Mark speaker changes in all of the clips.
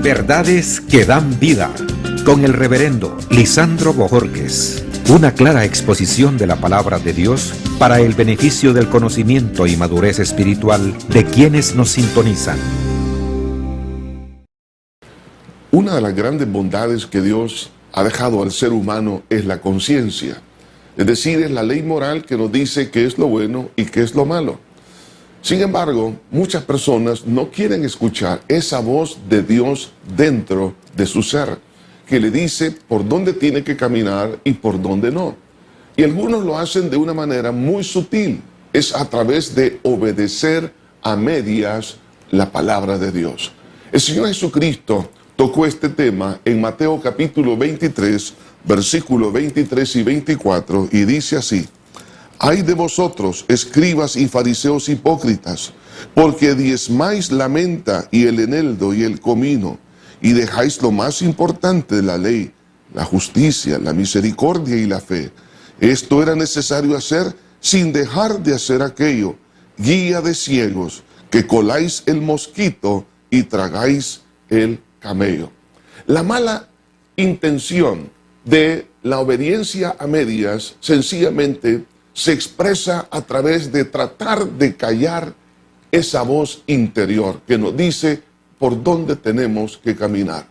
Speaker 1: Verdades que dan vida, con el reverendo Lisandro Bojorquez. Una clara exposición de la palabra de Dios para el beneficio del conocimiento y madurez espiritual de quienes nos sintonizan.
Speaker 2: Una de las grandes bondades que Dios ha dejado al ser humano es la conciencia. Es decir, es la ley moral que nos dice qué es lo bueno y qué es lo malo. Sin embargo, muchas personas no quieren escuchar esa voz de Dios dentro de su ser, que le dice por dónde tiene que caminar y por dónde no. Y algunos lo hacen de una manera muy sutil, es a través de obedecer a medias la palabra de Dios. El Señor Jesucristo tocó este tema en Mateo capítulo 23, versículos 23 y 24, y dice así: Ay de vosotros, escribas y fariseos hipócritas, porque diezmáis la menta y el eneldo y el comino, y dejáis lo más importante de la ley, la justicia, la misericordia y la fe. Esto era necesario hacer sin dejar de hacer aquello. Guía de ciegos, que coláis el mosquito y tragáis el camello. La mala intención de la obediencia a medias sencillamente se expresa a través de tratar de callar esa voz interior que nos dice por dónde tenemos que caminar.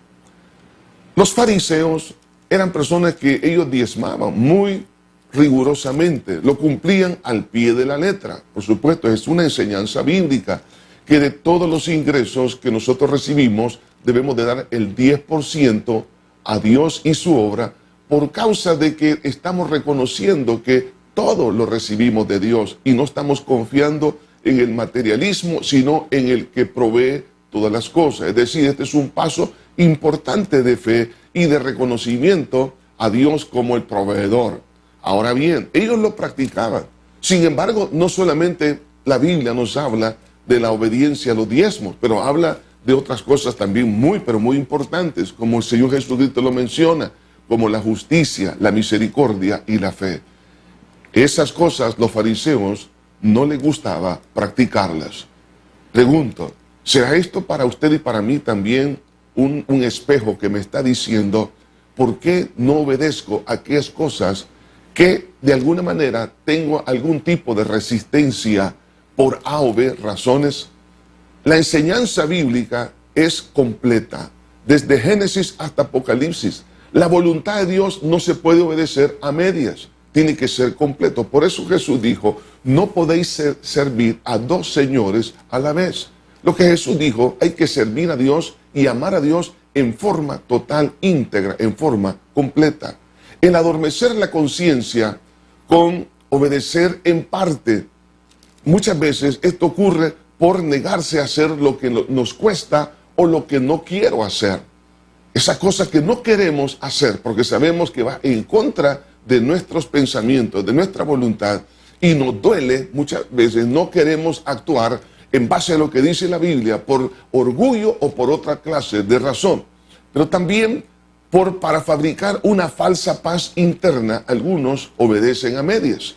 Speaker 2: Los fariseos eran personas que ellos diezmaban muy rigurosamente, lo cumplían al pie de la letra. Por supuesto, es una enseñanza bíblica que de todos los ingresos que nosotros recibimos debemos de dar el 10% a Dios y su obra, por causa de que estamos reconociendo que todo lo recibimos de Dios y no estamos confiando en el materialismo, sino en el que provee todas las cosas. Es decir, este es un paso importante de fe y de reconocimiento a Dios como el proveedor. Ahora bien, ellos lo practicaban. Sin embargo, no solamente la Biblia nos habla de la obediencia a los diezmos, pero habla de otras cosas también muy, pero muy importantes, como el Señor Jesucristo lo menciona, como la justicia, la misericordia y la fe. Esas cosas los fariseos no les gustaba practicarlas. Pregunto, ¿será esto para usted y para mí también un espejo que me está diciendo por qué no obedezco a aquellas cosas que de alguna manera tengo algún tipo de resistencia por A o B razones? La enseñanza bíblica es completa, desde Génesis hasta Apocalipsis. La voluntad de Dios no se puede obedecer a medias, tiene que ser completo. Por eso Jesús dijo, no podéis servir a dos señores a la vez. Lo que Jesús dijo, hay que servir a Dios y amar a Dios en forma total, íntegra, en forma completa. El adormecer la conciencia con obedecer en parte, muchas veces esto ocurre por negarse a hacer lo que nos cuesta o lo que no quiero hacer. Esa cosa que no queremos hacer porque sabemos que va en contra de nuestros pensamientos, de nuestra voluntad, y nos duele muchas veces, no queremos actuar en base a lo que dice la Biblia por orgullo o por otra clase de razón. Pero también para fabricar una falsa paz interna, algunos obedecen a medias.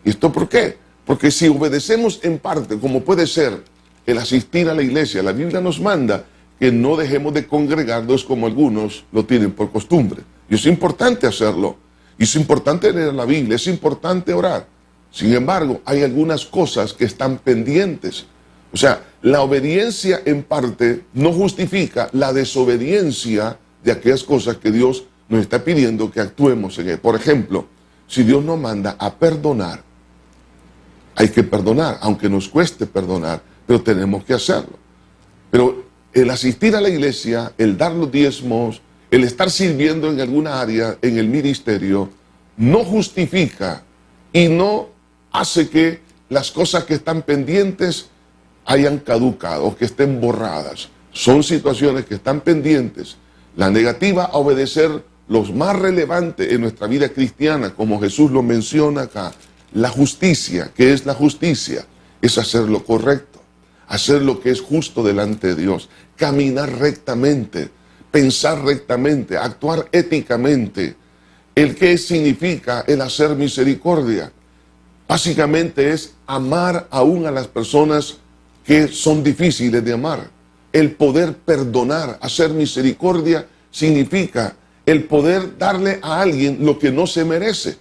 Speaker 2: ¿Y esto por qué? Porque si obedecemos en parte, como puede ser el asistir a la iglesia, la Biblia nos manda que no dejemos de congregarnos como algunos lo tienen por costumbre. Y es importante hacerlo. Y es importante leer la Biblia, es importante orar. Sin embargo, hay algunas cosas que están pendientes. O sea, la obediencia en parte no justifica la desobediencia de aquellas cosas que Dios nos está pidiendo que actuemos en él. Por ejemplo, si Dios nos manda a perdonar, hay que perdonar, aunque nos cueste perdonar, pero tenemos que hacerlo. Pero el asistir a la iglesia, el dar los diezmos, el estar sirviendo en alguna área, en el ministerio, no justifica y no hace que las cosas que están pendientes hayan caducado o que estén borradas. Son situaciones que están pendientes. La negativa a obedecer los más relevantes en nuestra vida cristiana, como Jesús lo menciona acá, la justicia. ¿Qué es la justicia? Es hacer lo correcto, hacer lo que es justo delante de Dios, caminar rectamente, pensar rectamente, actuar éticamente. ¿El qué significa el hacer misericordia? Básicamente es amar aún a las personas que son difíciles de amar. el poder perdonar. Hacer misericordia significa el poder darle a alguien lo que no se merece.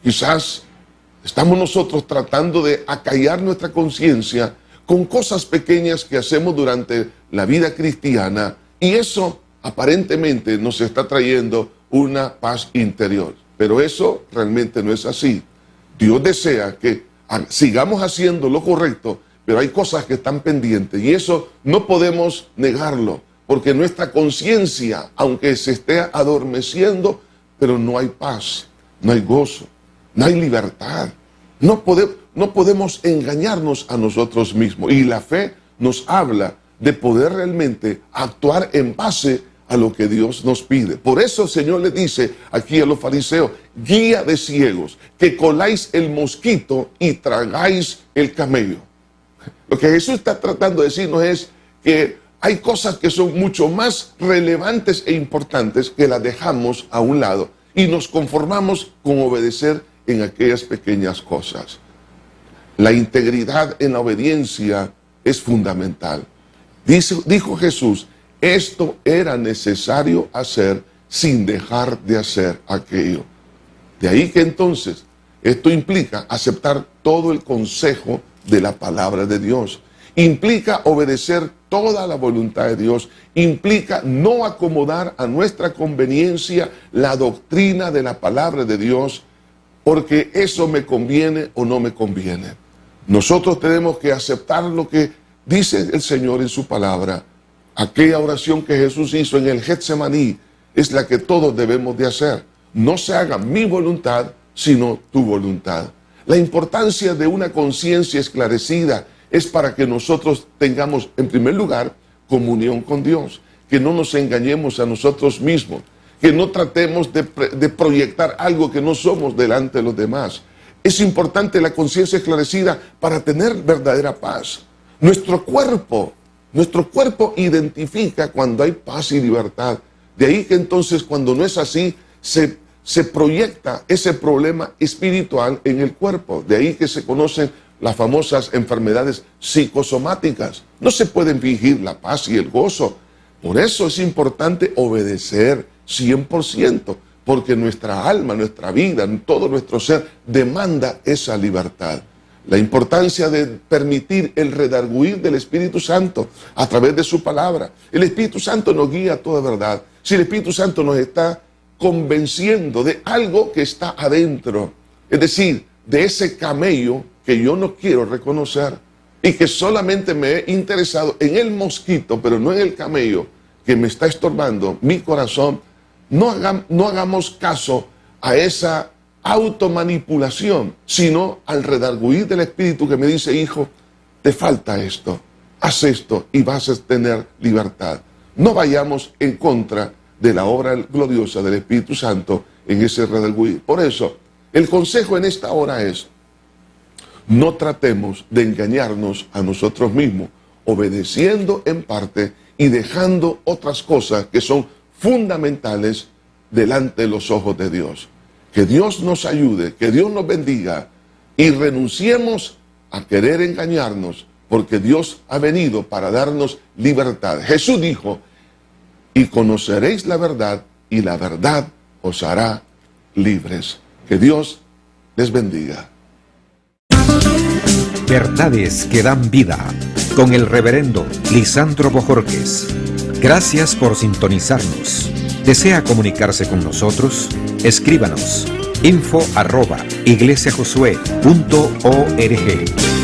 Speaker 2: Quizás estamos nosotros tratando de acallar nuestra conciencia con cosas pequeñas que hacemos durante la vida cristiana, y eso aparentemente nos está trayendo una paz interior. Pero eso realmente no es así. Dios desea que sigamos haciendo lo correcto, pero hay cosas que están pendientes, y eso no podemos negarlo, porque nuestra conciencia, aunque se esté adormeciendo, pero no hay paz, no hay gozo, no hay libertad. No podemos engañarnos a nosotros mismos, y la fe nos habla de poder realmente actuar en base a lo que Dios nos pide. Por eso el Señor le dice aquí a los fariseos: guía de ciegos, que coláis el mosquito y tragáis el camello. Lo que Jesús está tratando de decirnos es que hay cosas que son mucho más relevantes e importantes que las dejamos a un lado y nos conformamos con obedecer en aquellas pequeñas cosas. La integridad en la obediencia es fundamental. Dijo Jesús: esto era necesario hacer sin dejar de hacer aquello. De ahí que entonces esto implica aceptar todo el consejo de la palabra de Dios. Implica obedecer toda la voluntad de Dios. Implica no acomodar a nuestra conveniencia la doctrina de la palabra de Dios, porque eso me conviene o no me conviene. Nosotros tenemos que aceptar lo que dice el Señor en su palabra. Aquella oración que Jesús hizo en el Getsemaní es la que todos debemos de hacer. No se haga mi voluntad, sino tu voluntad. La importancia de una conciencia esclarecida es para que nosotros tengamos, en primer lugar, comunión con Dios. Que no nos engañemos a nosotros mismos. Que no tratemos de proyectar algo que no somos delante de los demás. Es importante la conciencia esclarecida para tener verdadera paz. Nuestro cuerpo identifica cuando hay paz y libertad. De ahí que entonces, cuando no es así, se proyecta ese problema espiritual en el cuerpo. De ahí que se conocen las famosas enfermedades psicosomáticas. No se pueden fingir la paz y el gozo. Por eso es importante obedecer 100%, porque nuestra alma, nuestra vida, todo nuestro ser demanda esa libertad. La importancia de permitir el redarguir del Espíritu Santo a través de su palabra. El Espíritu Santo nos guía a toda verdad. Si el Espíritu Santo nos está convenciendo de algo que está adentro, es decir, de ese camello que yo no quiero reconocer y que solamente me he interesado en el mosquito, pero no en el camello que me está estorbando mi corazón, no hagamos caso a esa automanipulación, sino al redarguir del Espíritu que me dice: hijo, te falta esto, haz esto y vas a tener libertad. No vayamos en contra de la obra gloriosa del Espíritu Santo en ese redarguir. Por eso, el consejo en esta hora es: no tratemos de engañarnos a nosotros mismos, obedeciendo en parte y dejando otras cosas que son fundamentales delante de los ojos de Dios. Que Dios nos ayude, que Dios nos bendiga y renunciemos a querer engañarnos, porque Dios ha venido para darnos libertad. Jesús dijo: y conoceréis la verdad, y la verdad os hará libres. Que Dios les bendiga.
Speaker 1: Verdades que dan vida, con el reverendo Lisandro Bojorquez. Gracias por sintonizarnos. ¿Desea comunicarse con nosotros? Escríbanos info@iglesiajosué.org.